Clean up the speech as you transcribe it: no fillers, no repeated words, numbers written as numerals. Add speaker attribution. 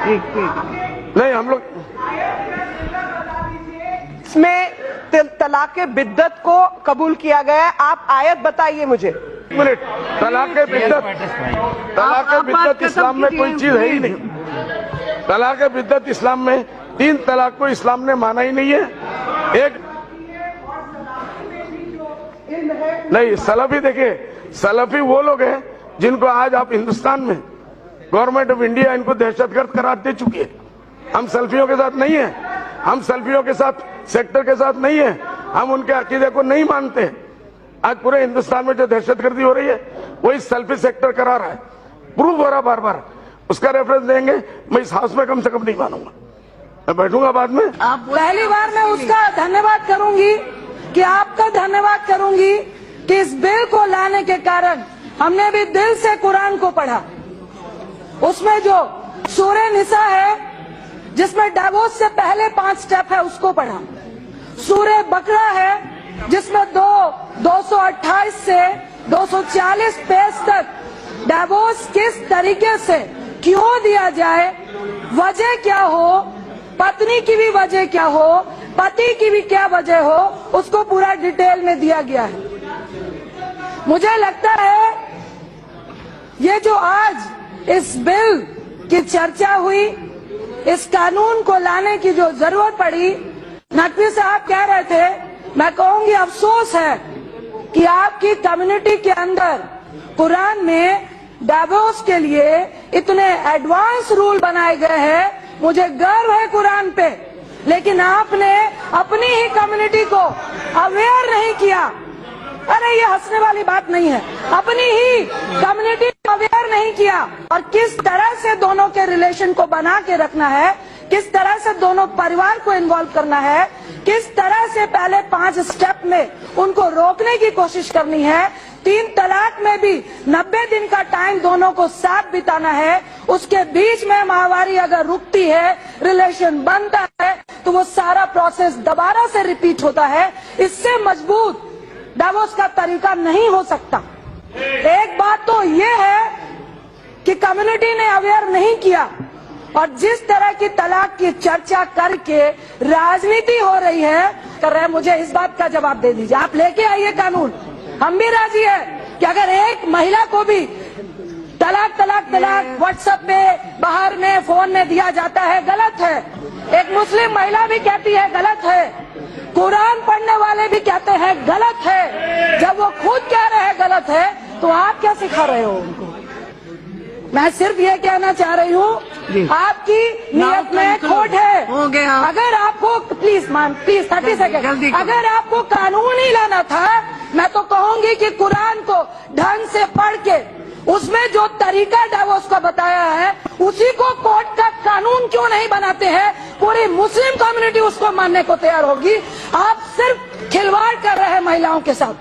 Speaker 1: नहीं हम लोग
Speaker 2: इसमें तलाक़ बिद्दत को कबूल किया गया है। आप आयत बताइए मुझे।
Speaker 1: मिनट, तलाक़ बिद्दत इस्लाम में कोई चीज है ही नहीं। तलाक़ बिद्दत इस्लाम में 3 तलाक को इस्लाम ने माना ही नहीं है। एक नहीं, सलफी देखिए, सलफी वो लोग हैं जिनको आज आप हिंदुस्तान में गवर्नमेंट ऑफ इंडिया इनको दहशतगर्द करार दे चुकी है। हम सलफियों के साथ नहीं है, हम सलफियों के साथ सेक्टर के साथ नहीं है, हम उनके अकीदे को नहीं मानते। आज पूरे हिंदुस्तान में जो दहशतगर्दी हो रही है वही सल्फी सेक्टर करा रहा है, प्रूव हो रहा बार बार। उसका रेफरेंस देंगे, मैं इस हाउस में कम से कम नहीं मानूंगा, मैं बैठूंगा बाद में।
Speaker 3: पहली बार मैं उसका धन्यवाद करूंगी कि आपका धन्यवाद करूंगी कि इस बिल को लाने के कारण हमने भी दिल से कुरान को पढ़ा। उसमें जो सूरह निसा है जिसमें डिवोर्स से पहले 5 स्टेप है उसको पढ़ा। सूरह बकरा है जिसमें 228 से 240 पेज तक डिवोर्स किस तरीके से क्यों दिया जाए, वजह क्या हो, पत्नी की भी वजह क्या हो, पति की भी क्या वजह हो, उसको पूरा डिटेल में दिया गया है। मुझे लगता है ये जो आज इस बिल की चर्चा हुई, इस कानून को लाने की जो जरूरत पड़ी, नकवी साहब कह रहे थे, मैं कहूंगी अफसोस है कि आपकी कम्युनिटी के अंदर कुरान में डिवोर्स के लिए इतने एडवांस रूल बनाए गए हैं। मुझे गर्व है कुरान पे, लेकिन आपने अपनी ही कम्युनिटी को अवेयर नहीं किया। अरे ये हंसने वाली बात नहीं है, अपनी ही कम्युनिटी को अवेयर नहीं किया। और किस तरह से दोनों के रिलेशन को बना के रखना है, किस तरह से दोनों परिवार को इन्वॉल्व करना है, किस तरह से पहले 5 स्टेप में उनको रोकने की कोशिश करनी है। 3 तलाक में भी 90 दिन का टाइम दोनों को साथ बिताना है। उसके बीच में माहवारी अगर रुकती है, रिलेशन बनता है, तो वो सारा प्रोसेस दोबारा से रिपीट होता है। इससे मजबूत डिवोर्स का तरीका नहीं हो सकता। एक बात तो ये है कि कम्युनिटी ने अवेयर नहीं किया, और जिस तरह की तलाक की चर्चा करके राजनीति हो रही है, कर रहे हैं, मुझे इस बात का जवाब दे दीजिए। आप लेके आइए कानून, हम भी राजी है कि अगर एक महिला को भी तलाक तलाक तलाक व्हाट्सएप पे, बाहर में, फोन में दिया जाता है, गलत है। एक मुस्लिम महिला भी कहती है गलत है, कुरान पढ़ने वाले भी कहते हैं गलत है। जब वो खुद कह रहे हैं गलत है, तो आप क्या सिखा रहे हो उनको? मैं सिर्फ ये कहना चाह रही हूँ, आपकी नियत में खोट है। अगर आपको प्लीज 30 सेकंड, अगर आपको कानून ही लाना था, मैं तो कहूंगी कि कुरान को ढंग से पढ़ के उसमें जो तरीका डिवोर्स का बताया है, उसी को कोर्ट का कानून क्यों नहीं बनाते हैं? पूरी मुस्लिम कम्युनिटी उसको मानने को तैयार होगी। आप सिर्फ खिलवाड़ कर रहे हैं महिलाओं के साथ।